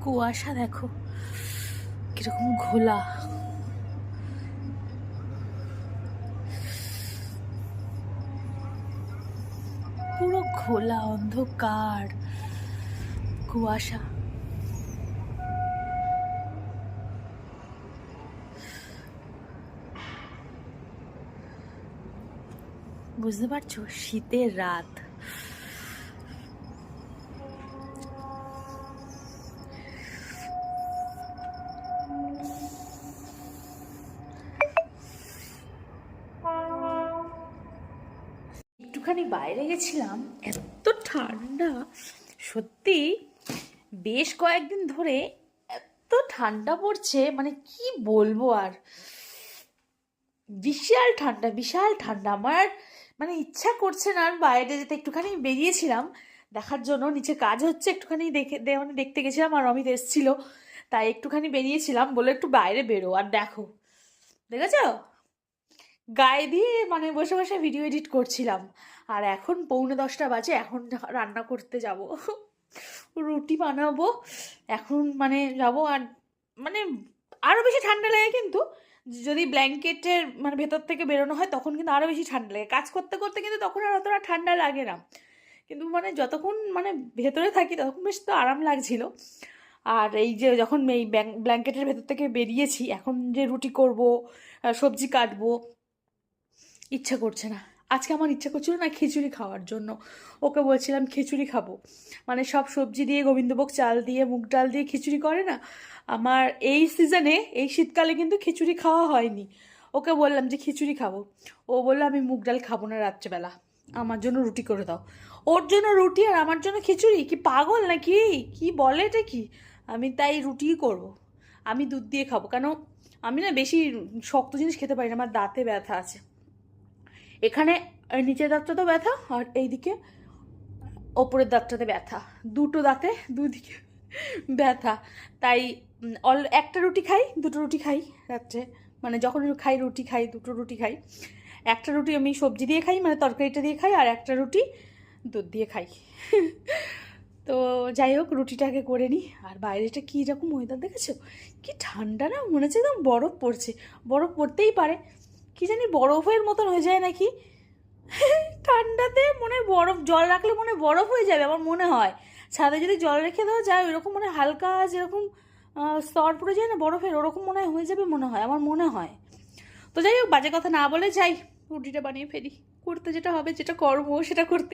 কুয়াশা দেখো কিরকম ঘোলা। পুরো ঘোলা অন্ধকার কুয়াশা। বুঝতে পারছো, শীতের রাত। একটুখানি বাইরে গেছিলাম, এত ঠান্ডা সত্যি। বেশ কয়েকদিন ধরে এত ঠান্ডা পড়ছে, মানে কি বলবো আর। বিশাল ঠান্ডা, বিশাল ঠান্ডা। আমার মানে ইচ্ছা করছে না আর বাইরে যেতে। একটুখানি বেরিয়েছিলাম দেখার জন্য, নিচে কাজ হচ্ছে, একটুখানি মানে দেখতে গেছিলাম, আর অমিত এসেছিল, তাই একটুখানি বেরিয়েছিলাম, বলে একটু বাইরে বেরো। আর দেখো, দেখেছ, গায়ে দিয়ে মানে বসে বসে ভিডিও এডিট করছিলাম। আর এখন 9:45 বাজে, এখন রান্না করতে যাব, রুটি বানাবো এখন। মানে যাবো, আর মানে আরও বেশি ঠান্ডা লাগে কিন্তু যদি ব্ল্যাঙ্কেটের মানে ভেতর থেকে বেরোনো হয়, তখন কিন্তু আরও বেশি ঠান্ডা লাগে। কাজ করতে করতে কিন্তু তখন আর অতটা ঠান্ডা লাগে না, কিন্তু মানে যতক্ষণ মানে ভেতরে থাকি ততক্ষণ বেশ তো আরাম লাগছিল। আর এই যে যখন এই ব্ল্যাঙ্কেটের ভেতর থেকে বেরিয়েছি, এখন যে রুটি করব, সবজি কাটবো, ইচ্ছা করছে না। আজকে আমার ইচ্ছা করছিল না খিচুড়ি খাওয়ার জন্য। ওকে বলছিলাম খিচুড়ি খাবো, মানে সব সবজি দিয়ে, গোবিন্দভোগ চাল দিয়ে, মুগ ডাল দিয়ে খিচুড়ি করে না। আমার এই সিজনে, এই শীতকালে কিন্তু খিচুড়ি খাওয়া হয়নি। ওকে বললাম যে খিচুড়ি খাবো, ও বললো আমি মুগ ডাল খাবো না রাত্রেবেলা, আমার জন্য রুটি করে দাও। ওর জন্য রুটি আর আমার জন্য খিচুড়ি, কি পাগল নাকি, কি বলে এটা কি? আমি তাই রুটিই করব। আমি দুধ দিয়ে খাবো, কেন আমি না বেশি শক্ত জিনিস খেতে পারি না, আমার দাঁতে ব্যথা আছে। এখানে নিচের দাঁতটাতেও ব্যথা, আর এইদিকে ওপরের দাঁতটাতে ব্যথা, দুটো দাঁতে দুদিকে ব্যথা। তাই একটা রুটি খাই, দুটো রুটি খাই রাত্রে, মানে যখন খাই রুটি খাই, দুটো রুটি খাই। একটা রুটি আমি সবজি দিয়ে খাই, মানে তরকারিটা দিয়ে খাই, আর একটা রুটি দুধ দিয়ে খাই। তো যাই হোক, রুটিটাকে করে নিই। আর বাইরেটা কী রকম ওয়েদার দেখেছো, কি ঠান্ডা না, মনে হচ্ছে একদম বরফ পড়ছে। বরফ পড়তেই পারে, কি জানি বরফের মতন হয়ে যায় নাকি ঠান্ডাতে। মনে হয় বরফ, জল রাখলে মনে হয় বরফ হয়ে যাবে আমার মনে হয়। ছাদে যদি জল রেখে দেওয়া যায়, ওইরকম মানে হালকা যেরকম স্তর পড়ে যায় না বরফের, ওরকম মনে হয় হয়ে যাবে মনে হয়, আমার মনে হয়। তো যাই হোক, বাজে কথা না বলে যাই, রুটিটা বানিয়ে ফেলি। করতে যেটা হবে, যেটা করবো সেটা করতে